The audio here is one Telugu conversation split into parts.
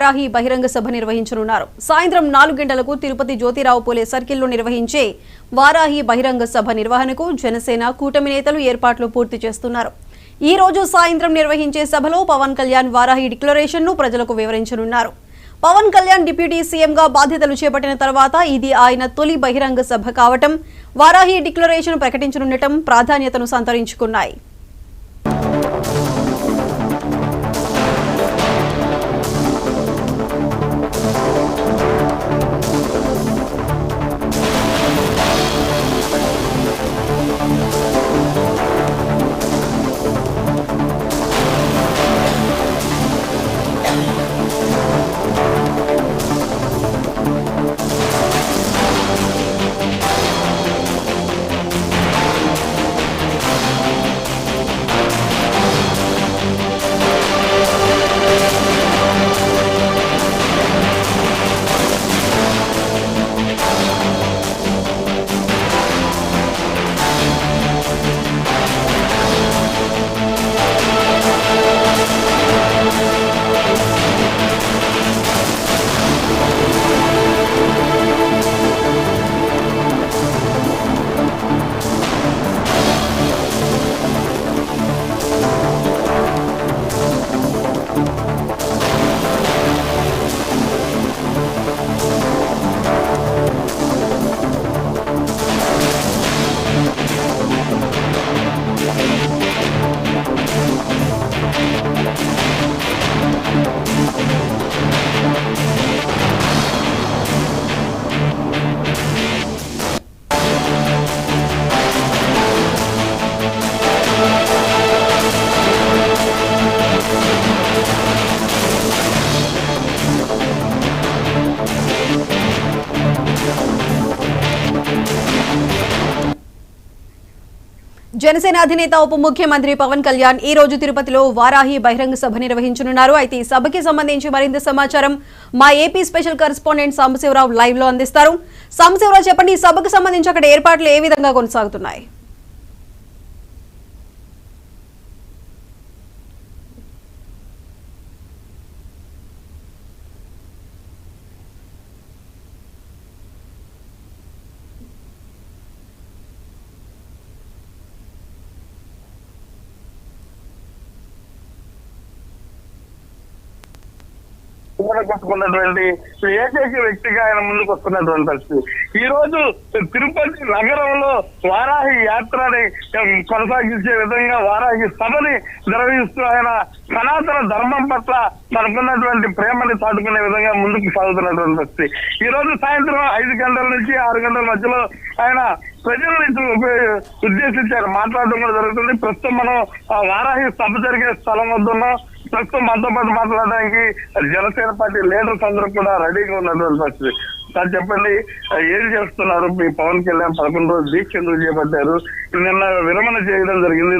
వారాహి బహిరంగ సభ నిర్వహించనున్నారు. సాయంత్రం 4 గంటలకు తిరుపతి జ్యోతిరావు పూలే సర్కిల్లో నిర్వహించే వారాహి బహిరంగ సభ నిర్వహణకు జనసేన కూటమి నేతలు ఏర్పాట్లు పూర్తి చేస్తున్నారు. ఈ రోజు సాయంత్రం నిర్వహించే సభలో పవన్ కళ్యాణ్ వారాహి డిక్లరేషన్ ను ప్రజలకు వివరించనున్నారు. పవన్ కళ్యాణ్ డిప్యూటీ సీఎంగా బాధ్యతలు చేపట్టిన తర్వాత ఇది ఆయన తొలి బహిరంగ సభ కావటం, వారాహి డిక్లరేషన్ ప్రకటించనుండటం ప్రాధాన్యతను సంతరించుకున్నాయి. జనసేన అధినేత ఉప ముఖ్యమంత్రి పవన్ కళ్యాణ్ ఈ రోజు తిరుపతిలో వారాహి బహిరంగ సభ నిర్వహించనున్నారు. అయితే ఈ సభకి సంబంధించి మరింత సమాచారం మా AP special correspondent Sambasivarao live లో అందిస్తారు. సాంబశివరావు, చెప్పండి, ఈ సభకు సంబంధించి అక్కడ ఏర్పాట్లు ఏ విధంగా కొనసాగుతున్నాయి? కొట్టుకున్నటువంటి ఏకైక వ్యక్తిగా ఆయన ముందుకు వస్తున్నటువంటి పరిస్థితి. ఈ రోజు తిరుపతి నగరంలో వారాహి యాత్రని కొనసాగించే విధంగా వారాహి సభని నిర్వహిస్తూ ఆయన సనాతన ధర్మం పట్ల తనకున్నటువంటి ప్రేమని చాటుకునే విధంగా ముందుకు సాగుతున్నటువంటి పరిస్థితి. ఈ రోజు సాయంత్రం 5 గంటల నుంచి 6 గంటల మధ్యలో ఆయన ప్రజలను ఉద్దేశించారు మాట్లాడడం కూడా జరుగుతుంది. ప్రస్తుతం మనం వారాహి సభ జరిగే స్థలం వద్ద ఉన్నాం. ప్రస్తుతం మనతో పాటు మాట్లాడడానికి జనసేన పార్టీ లీడర్స్ అందరూ కూడా రెడీగా ఉన్నటువంటి పరిస్థితి. సార్, చెప్పండి, ఏం చేస్తున్నారు? మీ పవన్ కళ్యాణ్ 11 రోజులు దీక్ష ఎందుకు చేపట్టారు? నిన్న విరమణ చేయడం జరిగింది,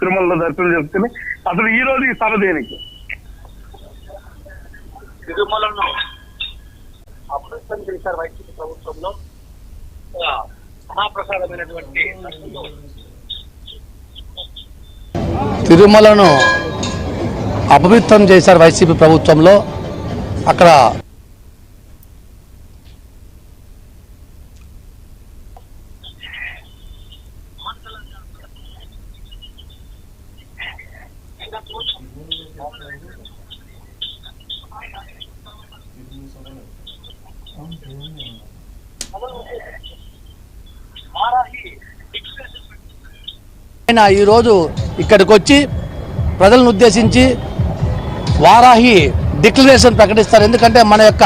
తిరుమలలో దర్శనం చేసుకుని. అసలు ఈ రోజు ఈ సభ దేనికి? తిరుమలను అమృతం చేశారు వైసీపీ ప్రభుత్వంలో మహాప్రసాదమైనటువంటి తిరుమలను అపవిత్రం చేశారు వైసీపీ ప్రభుత్వంలో. అక్కడ ఆయన ఈరోజు ఇక్కడికి వచ్చి ప్రజలను ఉద్దేశించి వారాహి డిక్లరేషన్ ప్రకటిస్తారు. ఎందుకంటే మన యొక్క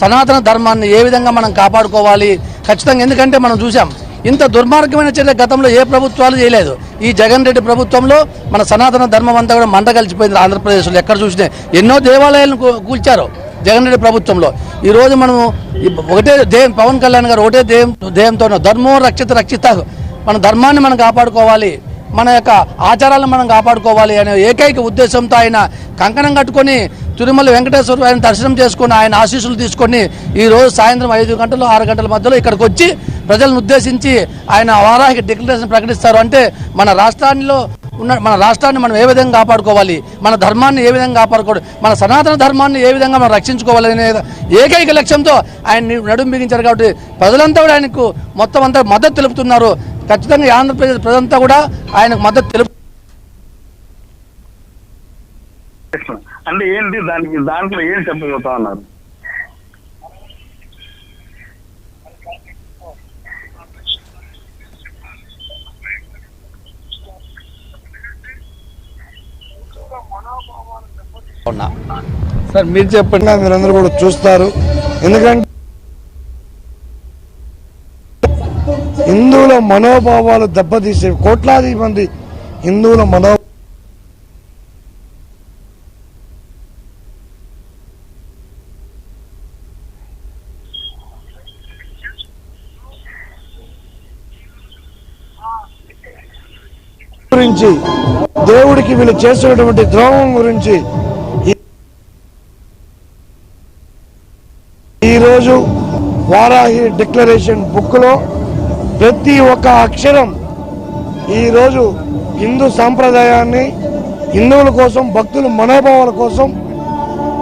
సనాతన ధర్మాన్ని ఏ విధంగా మనం కాపాడుకోవాలి ఖచ్చితంగా. ఎందుకంటే మనం చూసాం, ఇంత దుర్మార్గమైన చర్య గతంలో ఏ ప్రభుత్వాలు చేయలేదు. ఈ జగన్ రెడ్డి ప్రభుత్వంలో మన సనాతన ధర్మం అంతా కూడా మంట కలిసిపోయింది. ఆంధ్రప్రదేశ్లో ఎక్కడ చూసినా ఎన్నో దేవాలయాలను కూల్చారు జగన్ రెడ్డి ప్రభుత్వంలో. ఈరోజు మనము ఒకటే ధ్యేయం, పవన్ కళ్యాణ్ గారు ఒకటే ధ్యేయంతో ధర్మం రక్షిత మన ధర్మాన్ని మనం కాపాడుకోవాలి, మన యొక్క ఆచారాలను మనం కాపాడుకోవాలి అనే ఏకైక ఉద్దేశంతో ఆయన కంకణం కట్టుకొని తిరుమల వెంకటేశ్వర ఆయన దర్శనం చేసుకుని ఆయన ఆశీస్సులు తీసుకొని ఈ రోజు సాయంత్రం 5 గంటలు 6 గంటల మధ్యలో ఇక్కడికి వచ్చి ప్రజలను ఉద్దేశించి ఆయన వారాహి డిక్లరేషన్ ప్రకటిస్తారు. అంటే మన రాష్ట్రాల్లో మన రాష్ట్రాన్ని మనం ఏ విధంగా కాపాడుకోవాలి, మన ధర్మాన్ని ఏ విధంగా కాపాడుకోవాలి, మన సనాతన ధర్మాన్ని ఏ విధంగా మనం రక్షించుకోవాలి అనే ఏకైక లక్ష్యంతో ఆయన నడుం బిగించారు. కాబట్టి ప్రజలంతా కూడా ఆయనకు మొత్తం అంతా మద్దతు తెలుపుతున్నారు. ఖచ్చితంగా ఆంధ్రప్రదేశ్ ప్రజలంతా కూడా ఆయనకు మద్దతు తెలుపు. అంటే ఏంటి దాంట్లో ఏం చెప్పబోతా ఉన్నారు? సార్ మీరు చెప్పండి, మీరందరూ కూడా చూస్తారు. ఎందుకంటే హిందువుల మనోభావాలు దెబ్బతీసే కోట్లాది మంది హిందువుల గురించి, దేవుడికి వీళ్ళు చేస్తున్నటువంటి ద్రోహం గురించి ఈరోజు వారాహి డిక్లరేషన్ బుక్లో ప్రతి ఒక్క అక్షరం ఈరోజు హిందూ సాంప్రదాయాన్ని, హిందువుల కోసం, భక్తుల మనోభావాల కోసం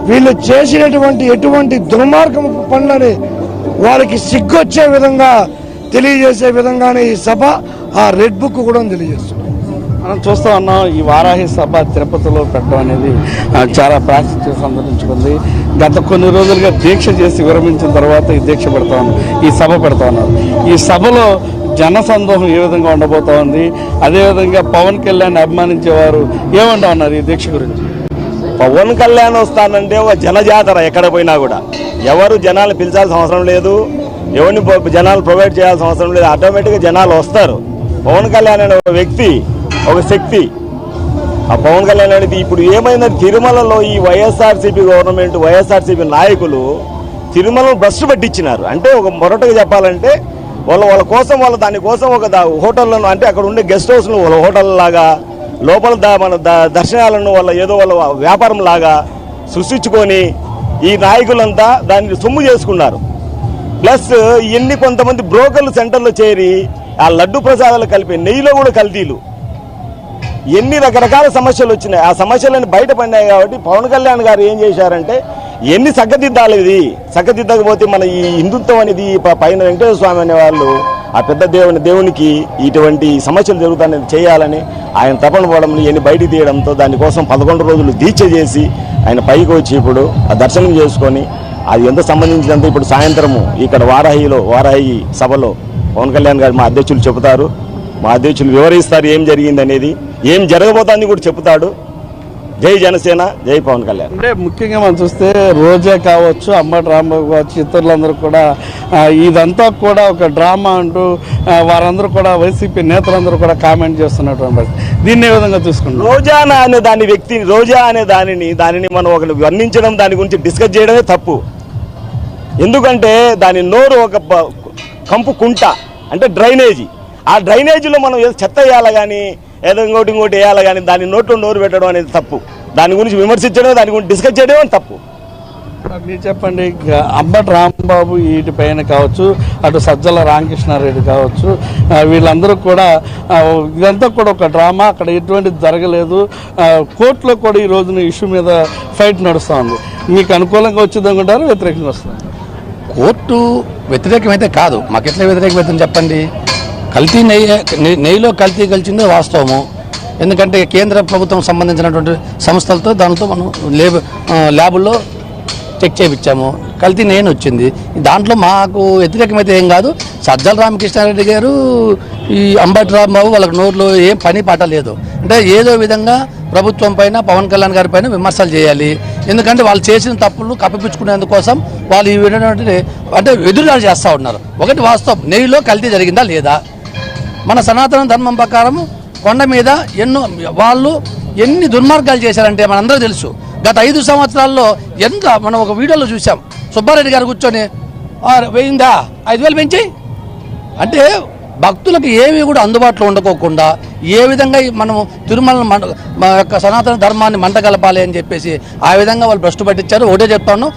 వీళ్ళు చేసినటువంటి ఎటువంటి దుర్మార్గం పనులని వారికి సిగ్గొచ్చే విధంగా తెలియజేసే విధంగానే ఈ సభ ఆ రెడ్ బుక్ కూడా తెలియజేస్తుంది. మనం చూస్తూ ఉన్నాం, ఈ వారాహి సభ తిరుపతిలో పెట్టడం అనేది చాలా ప్రాశస్త్యం సంతరించుకుంది. గత కొన్ని రోజులుగా దీక్ష చేసి విరమించిన తర్వాత ఈ దీక్ష పెడతా ఉన్నారు, ఈ సభ పెడతా ఉన్నారు. ఈ సభలో జనసందోహం ఏ విధంగా ఉండబోతా ఉంది, అదేవిధంగా పవన్ కళ్యాణ్ అభిమానించేవారు ఏమంటా ఉన్నారు ఈ దీక్ష గురించి? పవన్ కళ్యాణ్ వస్తానంటే ఒక జనజాతర, ఎక్కడ పోయినా కూడా ఎవరు జనాలు పిలిచాల్సిన అవసరం లేదు, ఎవరిని జనాలు ప్రొవైడ్ చేయాల్సిన అవసరం లేదు, ఆటోమేటిక్గా జనాలు వస్తారు. పవన్ కళ్యాణ్ అనే ఒక వ్యక్తి, ఒక శక్తి. ఆ పవన్ కళ్యాణ్ అనేది ఇప్పుడు ఏమైందంటే తిరుమలలో ఈ వైఎస్ఆర్సీపీ గవర్నమెంట్, వైఎస్ఆర్సీపీ నాయకులు తిరుమలను భ్రష్టు పట్టించినారు. అంటే ఒక మొరటగా చెప్పాలంటే వాళ్ళ కోసం, దానికోసం ఒక హోటళ్లను, అంటే అక్కడ ఉండే గెస్ట్ హౌస్ను వాళ్ళ హోటల్ లాగా, లోపల మన దర్శనాలను వాళ్ళ వ్యాపారం లాగా సృష్టించుకొని ఈ నాయకులంతా దాన్ని సొమ్ము చేసుకున్నారు. ప్లస్ ఇవన్నీ కొంతమంది బ్రోకర్లు సెంటర్లో చేరి ఆ లడ్డు ప్రసాదాలు కలిపి నెయ్యిలో కూడా కల్తీలు, ఎన్ని రకరకాల సమస్యలు వచ్చినాయి. ఆ సమస్యలను బయటపడినాయి. కాబట్టి పవన్ కళ్యాణ్ గారు ఏం చేశారంటే ఎన్ని చక్కదిద్దాలి, ఇది చక్కదిద్దకపోతే మన ఈ హిందుత్వం అనేది పైన వెంకటేశ్వర స్వామి అనే వాళ్ళు ఆ పెద్ద దేవునికి ఇటువంటి సమస్యలు జరుగుతాయని చేయాలని ఆయన తపన పోవడం, ఎన్ని బయటికి తీయడంతో దానికోసం 11 రోజులు దీక్ష చేసి ఆయన పైకి వచ్చి ఇప్పుడు ఆ దర్శనం చేసుకొని అది ఎంత సంబంధించినంత ఇప్పుడు సాయంత్రము ఇక్కడ వారాహి సభలో పవన్ కళ్యాణ్ గారు మా అధ్యక్షులు చెబుతారు. మా అధ్యక్షులు వివరిస్తారు ఏం జరిగింది అనేది, ఏం జరగబోతుందని కూడా చెప్తాడు. జై జనసేన, జై పవన్ కళ్యాణ్. అంటే ముఖ్యంగా మనం చూస్తే రోజా కావచ్చు, అంబటి రాంబాబు కావచ్చు, ఇతరులందరూ కూడా ఇదంతా కూడా ఒక డ్రామా అంటూ వారందరూ కూడా వైసీపీ నేతలందరూ కూడా కామెంట్ చేస్తున్నటువంటి దీన్ని ఏ విధంగా చూసుకుంటాం? రోజా అనే దానిని మనం ఒకటి వర్ణించడం, దాని గురించి డిస్కస్ చేయడమే తప్పు. ఎందుకంటే దాని నోరు ఒక కంపు కుంట, అంటే డ్రైనేజీ. ఆ డ్రైనేజీలో మనం ఏదో చెత్త వేయాలి కానీ ఏదో ఇంకోటి వేయాలి కానీ దాని నోట్లో నోరు పెట్టడం అనేది తప్పు. దాని గురించి విమర్శించడం, దాని గురించి డిస్కస్ చేయడం తప్పు. మీరు చెప్పండి, అంబటి రాంబాబు వీటిపైన కావచ్చు, అటు సజ్జల రామకృష్ణారెడ్డి కావచ్చు, వీళ్ళందరూ కూడా ఇదంతా కూడా ఒక డ్రామా, అక్కడ ఎటువంటిది జరగలేదు. కోర్టులో కూడా ఈ రోజున ఇష్యూ మీద ఫైట్ నడుస్తూ ఉంది. మీకు అనుకూలంగా వచ్చింది అనుకుంటారు, వ్యతిరేకంగా వస్తుంది? కోర్టు వ్యతిరేకమైతే కాదు, మాకెట్లా వ్యతిరేకమైతే చెప్పండి. కల్తీ నెయ్యిలో కల్తీ కలిసిందే వాస్తవము. ఎందుకంటే కేంద్ర ప్రభుత్వం సంబంధించినటువంటి సంస్థలతో దాంతో మనం ల్యాబుల్లో చెక్ చేయించాము, కల్తీ నెయ్యి వచ్చింది. దాంట్లో మాకు వ్యతిరేకమైతే ఏం కాదు. సజ్జల రామకృష్ణారెడ్డి గారు, ఈ అంబటి రాంబాబు వాళ్ళకి నోట్లో ఏం పని పాట లేదు. అంటే ఏదో విధంగా ప్రభుత్వం పైన, పవన్ కళ్యాణ్ గారి పైన విమర్శలు చేయాలి. ఎందుకంటే వాళ్ళు చేసిన తప్పులను కప్పిపుచ్చుకునేందుకోసం వాళ్ళు ఈ విధంగా అంటే ఎదురుదాడి చేస్తూ ఉన్నారు. ఒకటి వాస్తవం, నెయ్యిలో కల్తీ జరిగిందా లేదా? మన సనాతన ధర్మం ప్రకారం కొండ మీద ఎన్ని దుర్మార్గాలు చేశారంటే మనందరూ తెలుసు. గత 5 సంవత్సరాల్లో ఎంత మనం ఒక వీడియోలో చూసాం. సుబ్బారెడ్డి గారు కూర్చొని వేయిందా 5,000 పెంచి, అంటే భక్తులకు ఏవి కూడా అందుబాటులో ఉండకోకుండా ఏ విధంగా మనము తిరుమల మా యొక్క సనాతన ధర్మాన్ని మంటగలపాలి అని చెప్పేసి ఆ విధంగా వాళ్ళు భ్రష్టు పట్టించారు. ఒకటే చెప్తాను,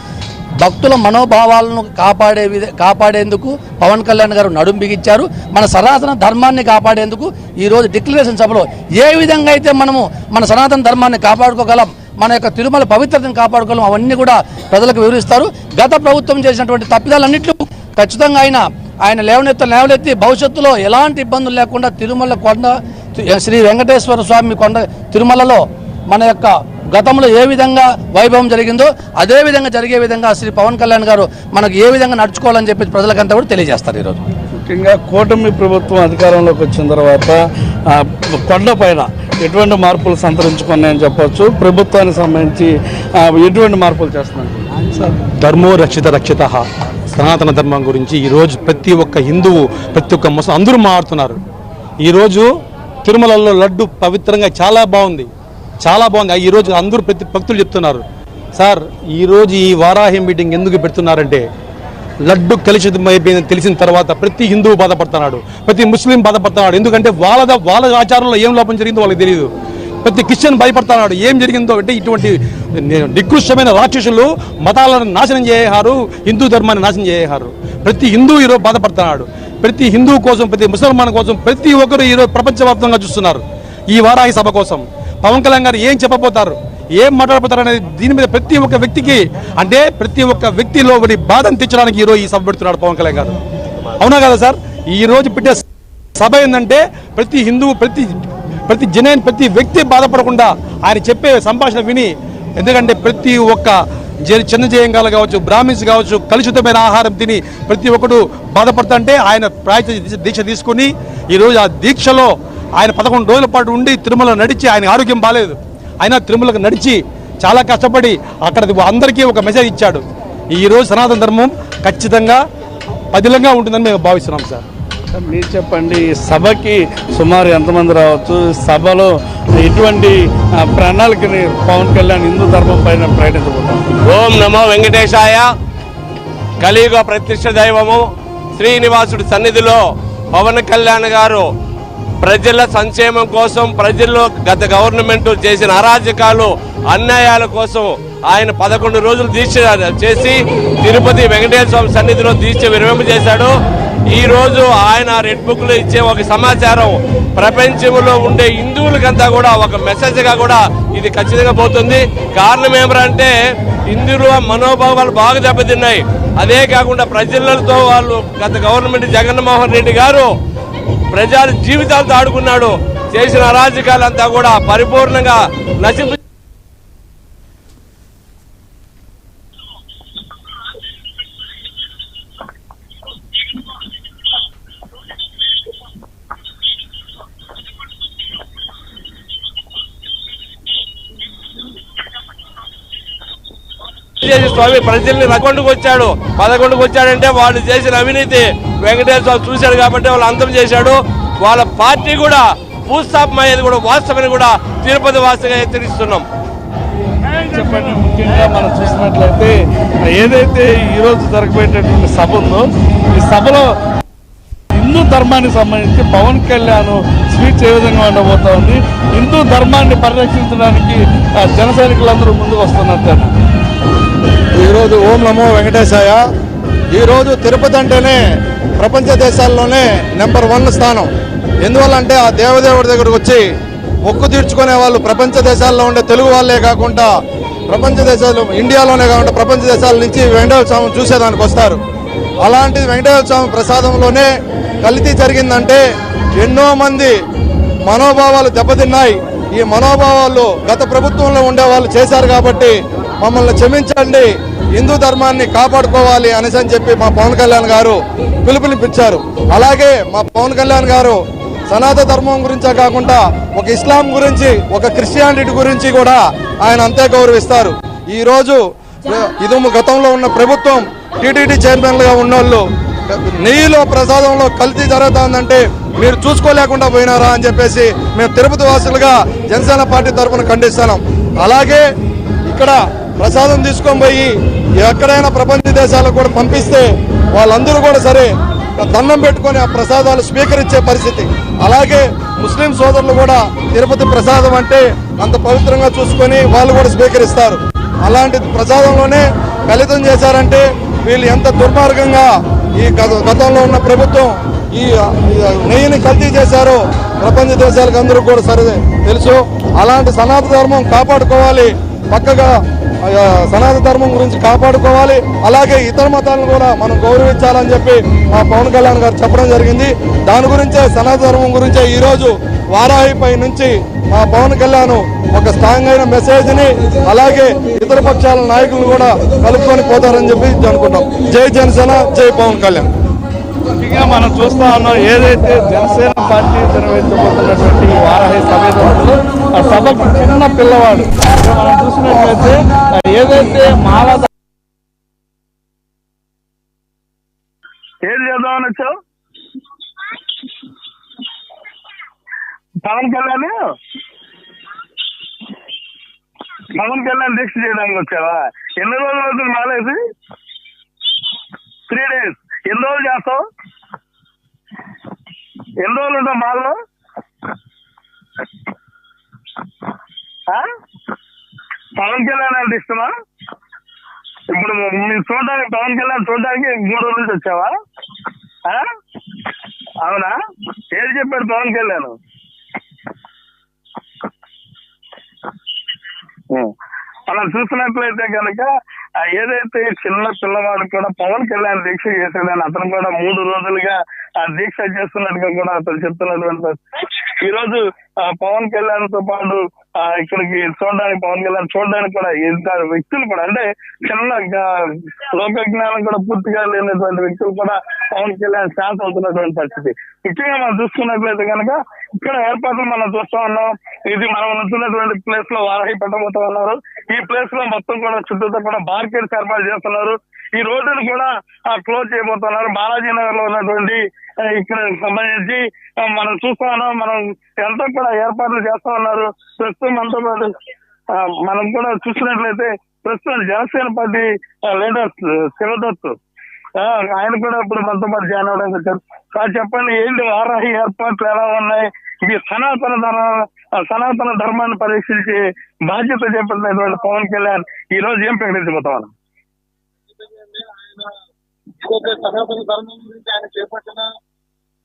భక్తుల మనోభావాలను కాపాడేందుకు పవన్ కళ్యాణ్ గారు నడుం బిగించారు. మన సనాతన ధర్మాన్ని కాపాడేందుకు ఈరోజు డిక్లరేషన్ సభలో ఏ విధంగా అయితే మనము మన సనాతన ధర్మాన్ని కాపాడుకోగలం, మన యొక్క తిరుమల పవిత్రతను కాపాడుకోగలం, అవన్నీ కూడా ప్రజలకు వివరిస్తారు. గత ప్రభుత్వం చేసినటువంటి తప్పిదాలన్నింటిలో ఖచ్చితంగా ఆయన లేవనెత్తి భవిష్యత్తులో ఎలాంటి ఇబ్బందులు లేకుండా తిరుమల కొండ శ్రీ వెంకటేశ్వర స్వామి కొండ తిరుమలలో మన యొక్క గతంలో ఏ విధంగా వైభవం జరిగిందో అదే విధంగా జరిగే విధంగా శ్రీ పవన్ కళ్యాణ్ గారు మనకు ఏ విధంగా నడుచుకోవాలని చెప్పి ప్రజలకంతా కూడా తెలియజేస్తారు. ఈరోజు ముఖ్యంగా కూటమి ప్రభుత్వం అధికారంలోకి వచ్చిన తర్వాత కొండపైన ఎటువంటి మార్పులు సంతరించుకున్నాయని చెప్పొచ్చు. ప్రభుత్వానికి సంబంధించి ఎటువంటి మార్పులు చేస్తున్నారు? ధర్మో రక్షిత రక్షిత సనాతన ధర్మం గురించి ఈరోజు ప్రతి ఒక్క హిందువు, ప్రతి ఒక్క ముస్లిం అందరూ మాట్లాడుతున్నారు. ఈరోజు తిరుమలలో లడ్డు పవిత్రంగా చాలా బాగుంది. ఈరోజు అందరూ ప్రతి భక్తులు చెప్తున్నారు, సార్ ఈరోజు ఈ వారాహి మీటింగ్ ఎందుకు పెడుతున్నారంటే లడ్డు కలుషితమైపోయిందని తెలిసిన తర్వాత ప్రతి హిందువు బాధపడుతున్నాడు, ప్రతి ముస్లిం బాధపడుతున్నాడు. ఎందుకంటే వాళ్ళ ఆచారంలో ఏం లోపం జరిగిందో వాళ్ళకి తెలియదు. ప్రతి క్రిస్టియన్ భయపడుతున్నాడు ఏం జరిగిందో. అంటే ఇటువంటి నికృష్టమైన రాక్షసులు మతాలను నాశనం చేయారు, హిందూ ధర్మాన్ని నాశనం చేయారు. ప్రతి హిందూ ఈరోజు బాధపడుతున్నాడు. ప్రతి హిందువు కోసం, ప్రతి ముసల్మాన్ కోసం ప్రతి ఒక్కరు ఈరోజు ప్రపంచవ్యాప్తంగా చూస్తున్నారు. ఈ వారాహి సభ కోసం పవన్ కళ్యాణ్ గారు ఏం చెప్పబోతారు, ఏం మాట్లాడబోతారు అనేది దీని మీద ప్రతి ఒక్క వ్యక్తికి, అంటే ప్రతి ఒక్క వ్యక్తిలో బాధను తెచ్చడానికి ఈరోజు ఈ సభ పెడుతున్నాడు పవన్ కళ్యాణ్ గారు. అవునా కదా సార్? ఈ రోజు పెట్టే సభ ఏంటంటే ప్రతి హిందువు, ప్రతి జనైన్, ప్రతి వ్యక్తి బాధపడకుండా ఆయన చెప్పే సంభాషణ విని, ఎందుకంటే ప్రతి ఒక్క చిన్న జయంగాలు కావచ్చు, బ్రాహ్మిన్స్ కావచ్చు, కలుషితమైన ఆహారం తిని ప్రతి ఒక్కరు బాధపడుతుంటే ఆయన ప్రాయశ్చిత్త దీక్ష తీసుకుని ఈరోజు ఆ దీక్షలో ఆయన 11 రోజుల పాటు ఉండి తిరుమల నడిచి, ఆయన ఆరోగ్యం బాగాలేదు ఆయన తిరుమలకు నడిచి చాలా కష్టపడి అక్కడ అందరికీ ఒక మెసేజ్ ఇచ్చాడు. ఈరోజు సనాతన ధర్మం ఖచ్చితంగా పదిలంగా ఉంటుందని మేము భావిస్తున్నాం సార్. మీరు చెప్పండి, సభకి సుమారు ఎంతమంది రావచ్చు? సభలో ఎటువంటి ప్రణాళికని పవన్ కళ్యాణ్ హిందూ ధర్మం పైన ప్రకటించబోతారు? ఓం నమో వెంకటేశాయ. కలియుగ ప్రత్యక్ష దైవము శ్రీనివాసుడి సన్నిధిలో పవన్ కళ్యాణ్ గారు ప్రజల సంక్షేమం కోసం, ప్రజల్లో గత గవర్నమెంట్ చేసిన అరాజకాలు, అన్యాయాల కోసం ఆయన 11 రోజులు దీక్ష చేసి తిరుపతి వెంకటేశ్వర స్వామి సన్నిధిలో దీక్ష విరమింపజేశాడు. ఈ రోజు ఆయన రెడ్ బుక్ లో ఇచ్చే ఒక సమాచారం ప్రపంచంలో ఉండే హిందువులకంతా కూడా ఒక మెసేజ్ గా కూడా ఇది ఖచ్చితంగా పోతుంది. కారణం ఏమంటే హిందువుల మనోభావాలు బాగా దెబ్బతిన్నాయి. అదే కాకుండా ప్రజలతో వాళ్ళు గత గవర్నమెంట్ జగన్మోహన్ రెడ్డి గారు ప్రజల జీవితాలతో ఆడుకున్నాడు. చేసిన అరాజకాలంతా కూడా పరిపూర్ణంగా నశింపు స్వామి ప్రజల్ని 11కు వచ్చాడంటే వాళ్ళు చేసిన అవినీతి వెంకటేశ్వర స్వామి చూశాడు కాబట్టి వాళ్ళు అంతం చేశాడు. వాళ్ళ పార్టీ కూడా భూస్థాపమయ్యేది కూడా వాస్తవని కూడా తిరుపతి వాసిగా హెచ్చరిస్తున్నాం. చెప్పండి, ముఖ్యంగా మనం చూసినట్లయితే ఏదైతే ఈరోజు జరగబోయేటటువంటి సభ ఉందో ఈ సభలో హిందూ ధర్మానికి సంబంధించి పవన్ కళ్యాణ్ స్పీచ్ ఏ విధంగా ఉండబోతా ఉంది, హిందూ ధర్మాన్ని పరిరక్షించడానికి జన సైనికులందరూ ముందుకు వస్తున్నట్టు. ఈరోజు ఓం నమో వెంకటేశాయ. ఈరోజు తిరుపతి అంటేనే ప్రపంచ దేశాల్లోనే నెంబర్ 1 స్థానం. ఎందువల్లంటే ఆ దేవదేవుడి దగ్గరకు వచ్చి మొక్కు తీర్చుకునే వాళ్ళు ప్రపంచ దేశాల్లో ఉండే తెలుగు వాళ్ళే కాకుండా ప్రపంచ దేశాలు, ఇండియాలోనే కాకుండా ప్రపంచ దేశాల నుంచి వెంకటేశ్వర స్వామిని చూసేదానికి వస్తారు. అలాంటిది వెంకటేశ్వర స్వామి ప్రసాదంలోనే కల్తీ జరిగిందంటే ఎన్నో మంది మనోభావాలు దెబ్బతిన్నాయి. ఈ మనోభావాలు గత ప్రభుత్వంలో ఉండే వాళ్ళు చేశారు కాబట్టి మమ్మల్ని క్షమించండి, హిందూ ధర్మాన్ని కాపాడుకోవాలి అనేసి అని చెప్పి మా పవన్ కళ్యాణ్ గారు పిలుపునిపించారు. అలాగే మా పవన్ కళ్యాణ్ గారు సనాతన ధర్మం గురించే కాకుండా ఒక ఇస్లాం గురించి, ఒక క్రిస్టియానిటీ గురించి కూడా ఆయన అంతే గౌరవిస్తారు. ఈ రోజు ఇది గతంలో ఉన్న ప్రభుత్వం టీటీడీ చైర్మన్లుగా ఉన్నోళ్ళు నెయ్యిలో ప్రసాదంలో కల్తీ జరుగుతుందంటే మీరు చూసుకోలేకుండా పోయినారా అని చెప్పేసి మేము తిరుపతి వాసులుగా జనసేన పార్టీ తరఫున ఖండిస్తున్నాం. అలాగే ఇక్కడ ప్రసాదం తీసుకొని పోయి ఎక్కడైనా ప్రపంచ దేశాలకు కూడా పంపిస్తే వాళ్ళందరూ కూడా సరే దండం పెట్టుకొని ఆ ప్రసాదాలు స్వీకరించే పరిస్థితి. అలాగే ముస్లిం సోదరులు కూడా తిరుపతి ప్రసాదం అంటే అంత పవిత్రంగా చూసుకొని వాళ్ళు కూడా స్వీకరిస్తారు. అలాంటి ప్రసాదంలోనే కలుషితం చేశారంటే వీళ్ళు ఎంత దుర్మార్గంగా ఈ గతంలో ఉన్న ప్రభుత్వం ఈ నెయ్యిని కల్తీ చేశారో ప్రపంచ దేశాలకు అందరూ కూడా సరే తెలుసు. అలాంటి సనాతన ధర్మం కాపాడుకోవాలి, పక్కగా సనాతన ధర్మం గురించి కాపాడుకోవాలి. అలాగే ఇతర మతాలను కూడా మనం గౌరవించాలని చెప్పి మా పవన్ కళ్యాణ్ గారు చెప్పడం జరిగింది. దాని గురించే సనాతన ధర్మం గురించే ఈరోజు వారాహిపై నుంచి మా పవన్ కళ్యాణ్ ఒక స్ట్రాంగ్ అయిన మెసేజ్ని అలాగే ఇతర పక్షాల నాయకులను కూడా కలుపుకొని పోతారని చెప్పి అనుకుంటాం. జై జనసేన, జై పవన్ కళ్యాణ్. ముఖ్యంగా మనం చూస్తా ఉన్నాం, ఏదైతే జనసేన పార్టీ నిర్వహించబోతున్నటువంటి వారాహి సభ ఆ సభకు చిన్న పిల్లవాడు మనం చూసినట్లయితే ఏదైతే మాల ఏం చేద్దామని వచ్చావు? పవన్ కళ్యాణ్ దీక్ష చేయడానికి వచ్చావా? ఎన్ని రోజులు అవుతుంది మాలేసి? 3 days. ఎన్ని రోజులు చేస్తావు? ఎన్ని రోజులు ఉంటావు మాల్లో? పవన్ కళ్యాణ్ అంటే ఇష్టమా? ఇప్పుడు మీరు చూడడానికి పవన్ కళ్యాణ్ చూడడానికి 3 రోజుల నుంచి వచ్చావా? అవునా? ఏది చెప్పాడు పవన్ కళ్యాణ్? అలా చూసినట్లయితే కనుక ఏదైతే చిన్న పిల్లవాడు కూడా పవన్ కళ్యాణ్ దీక్ష చేశాడని అతను కూడా 3 రోజులుగా ఆ దీక్ష చేస్తున్నట్టుగా కూడా అతను చెప్తున్నటువంటి ఈ రోజు పవన్ కళ్యాణ్ తో పాటు ఇక్కడికి చూడడానికి పవన్ కళ్యాణ్ చూడడానికి కూడా ఇద్దరు వ్యక్తులు కూడా అంటే చిన్న లోక జ్ఞానం కూడా పూర్తిగా లేనటువంటి వ్యక్తులు కూడా పవన్ కళ్యాణ్ ఛాన్స్ అవుతున్నటువంటి పరిస్థితి. ముఖ్యంగా మనం చూసుకున్నట్లయితే కనుక ఇక్కడ ఏర్పాట్లు మనం చూస్తా ఉన్నాం. ఇది మనం ఉంటున్నటువంటి ప్లేస్ లో వారాహి పెట్టబోతా ఉన్నారు. ఈ ప్లేస్ లో మొత్తం కూడా చుట్టూతో కూడా మార్కెట్స్ ఏర్పాటు చేస్తున్నారు. ఈ రోడ్డును కూడా క్లోజ్ చేయబోతున్నారు. బాలాజీ నగర్ లో ఉన్నటువంటి ఇక్కడ సంబంధించి మనం చూస్తా ఉన్నాం. మనం ఎంతో కూడా ఏర్పాట్లు చేస్తా ఉన్నారు. ప్రస్తుతం మనతో పాటు మనం కూడా చూసినట్లయితే ప్రస్తుతం జనసేన పార్టీ లీడర్ శివదత్ ఆయన కూడా ఇప్పుడు మనతో పాటు జాయిన్ అవడానికి వచ్చారు. సార్ చెప్పండి, ఏంటి వారాహి ఏర్పాట్లు ఎలా ఉన్నాయి? ఇది సనాతన ధర్మాన్ని పరీక్షించి బాధ్యత చేపట్టినటువంటి పవన్ కళ్యాణ్ ఈ రోజు ఏం ప్రకటించబోతామని? సనాతన ధర్మం గురించి ఆయన చేపట్టిన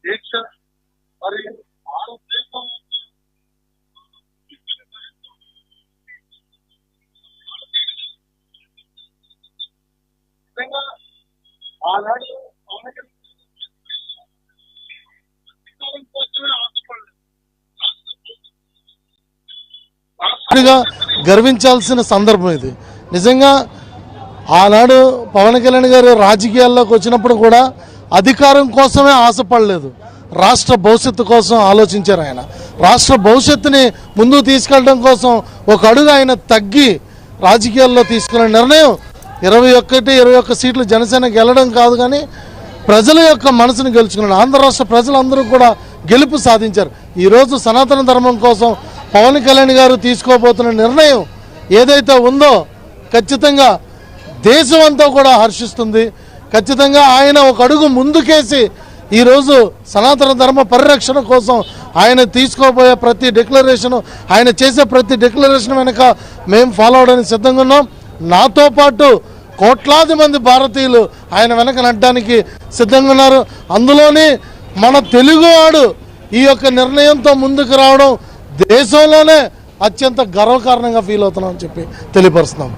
దీక్ష మరి ఆనాడు గర్వించాల్సిన సందర్భం ఇది. నిజంగా ఆనాడు పవన్ కళ్యాణ్ గారు రాజకీయాల్లోకి వచ్చినప్పుడు కూడా అధికారం కోసమే ఆశపడలేదు, రాష్ట్ర భవిష్యత్తు కోసం ఆలోచించారు. ఆయన రాష్ట్ర భవిష్యత్తుని ముందుకు తీసుకెళ్ళడం కోసం ఒక అడుగు ఆయన తగ్గి రాజకీయాల్లో తీసుకున్న నిర్ణయం 21 సీట్లు జనసేన గెలడం కాదు, కానీ ప్రజల యొక్క మనసును గెలుచుకున్నాడు. ఆంధ్ర రాష్ట్ర ప్రజలందరూ కూడా గెలుపు సాధించారు. ఈరోజు సనాతన ధర్మం కోసం పవన్ కళ్యాణ్ గారు తీసుకోబోతున్న నిర్ణయం ఏదైతే ఉందో ఖచ్చితంగా దేశం అంతా కూడా హర్షిస్తుంది. ఖచ్చితంగా ఆయన ఒక అడుగు ముందుకేసి ఈరోజు సనాతన ధర్మ పరిరక్షణ కోసం ఆయన తీసుకోబోయే ప్రతి డిక్లరేషను, ఆయన చేసే ప్రతి డిక్లరేషన్ వెనుక మేము ఫాలో అవడానికి సిద్ధంగా ఉన్నాం. నాతో పాటు కోట్లాది మంది భారతీయులు ఆయన వెనక నడడానికి సిద్ధంగా ఉన్నారు. అందులోని మన తెలుగువాడు ఈ యొక్క నిర్ణయంతో ముందుకు రావడం దేశంలోనే అత్యంత గర్వకారణంగా ఫీల్ అవుతున్నామని చెప్పి తెలియపరుస్తున్నాం.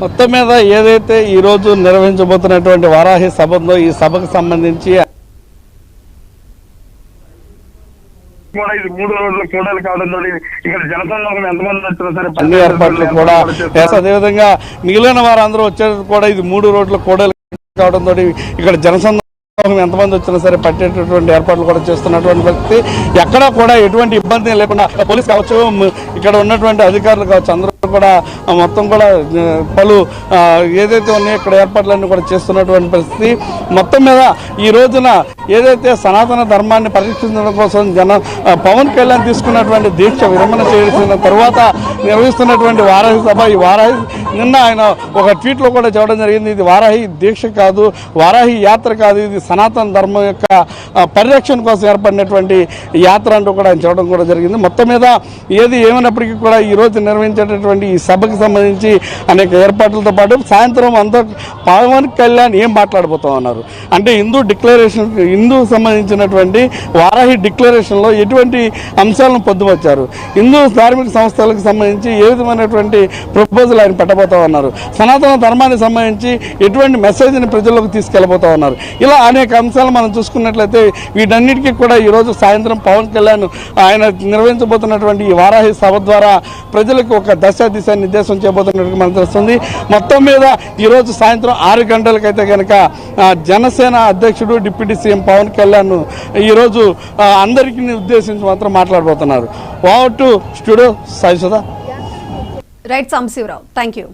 మొత్తం మీద ఏదైతే ఈరోజు నిర్వహించబోతున్నటువంటి వారాహి సభ ఉందో ఈ సభకు సంబంధించి కూడా ఇది 3 రోజుల కూడలు కావడంతో ఇక్కడ జనసంఘం ఎంతమంది వచ్చినా సరే అన్ని ఏర్పాట్లు కూడా అదేవిధంగా మిగిలిన వారందరూ వచ్చేది కూడా ఇది 3 రోజుల కూడలు కావడంతో ఇక్కడ జనసంఘం ఎంతమంది వచ్చినా సరే పట్టేటటువంటి ఏర్పాట్లు కూడా చేస్తున్నటువంటి పరిస్థితి. ఎక్కడా కూడా ఎటువంటి ఇబ్బంది లేకుండా పోలీసు కావచ్చు, ఇక్కడ ఉన్నటువంటి అధికారులు కావచ్చు, అందరూ కూడా మొత్తం కూడా పలు ఏదైతే ఉన్నాయో ఇక్కడ ఏర్పాట్లన్నీ కూడా చేస్తున్నటువంటి పరిస్థితి. మొత్తం మీద ఈ రోజున ఏదైతే సనాతన ధర్మాన్ని పరీక్షించడం కోసం పవన్ కళ్యాణ్ తీసుకున్నటువంటి దీక్ష విరమణ చేసిన తర్వాత నిర్వహిస్తున్నటువంటి వారాహి సభ, ఈ వారాహి నిన్న ఆయన ఒక ట్వీట్లో కూడా చెప్పడం జరిగింది, ఇది వారాహి దీక్ష కాదు, వారాహి యాత్ర కాదు, ఇది సనాతన ధర్మం యొక్క పరిరక్షణ కోసం ఏర్పడినటువంటి యాత్ర అంటూ కూడా ఆయన చెప్పడం కూడా జరిగింది. మొత్తం మీద ఏది ఏమైనప్పటికీ కూడా ఈ రోజు నిర్వహించేటటువంటి చేస్తున్నటువంటి ఈ సభకు సంబంధించి అనేక ఏర్పాట్లతో పాటు సాయంత్రం అంతా పవన్ కళ్యాణ్ ఏం మాట్లాడబోతా ఉన్నారు అంటే హిందూ సంబంధించినటువంటి వారాహి డిక్లరేషన్లో ఎటువంటి అంశాలను పొందుపరిచారు, హిందూ ధార్మిక సంస్థలకు సంబంధించి ఏ విధమైనటువంటి ప్రపోజల్ ఆయన పెట్టబోతా ఉన్నారు, సనాతన ధర్మానికి సంబంధించి ఎటువంటి మెసేజ్ని ప్రజల్లోకి తీసుకెళ్ళబోతా ఉన్నారు. ఇలా అనేక అంశాలు మనం చూసుకున్నట్లయితే వీటన్నిటికీ కూడా ఈరోజు సాయంత్రం పవన్ కళ్యాణ్ ఆయన నిర్వహించబోతున్నటువంటి ఈ వారాహి సభ ద్వారా ప్రజలకు ఒక దిశ నిర్దేశం చేయబోతున్నట్టు మనకు తెలుస్తుంది. మొత్తం మీద ఈరోజు సాయంత్రం 6 గంటలకైతే కనుక జనసేన అధ్యక్షుడు డిప్యూటీ సీఎం పవన్ కళ్యాణ్ ఈరోజు అందరికీ ఉద్దేశించి మాత్రం మాట్లాడబోతున్నారు. Over to studio Sai Sudha. Right Sambasivarao, thank you.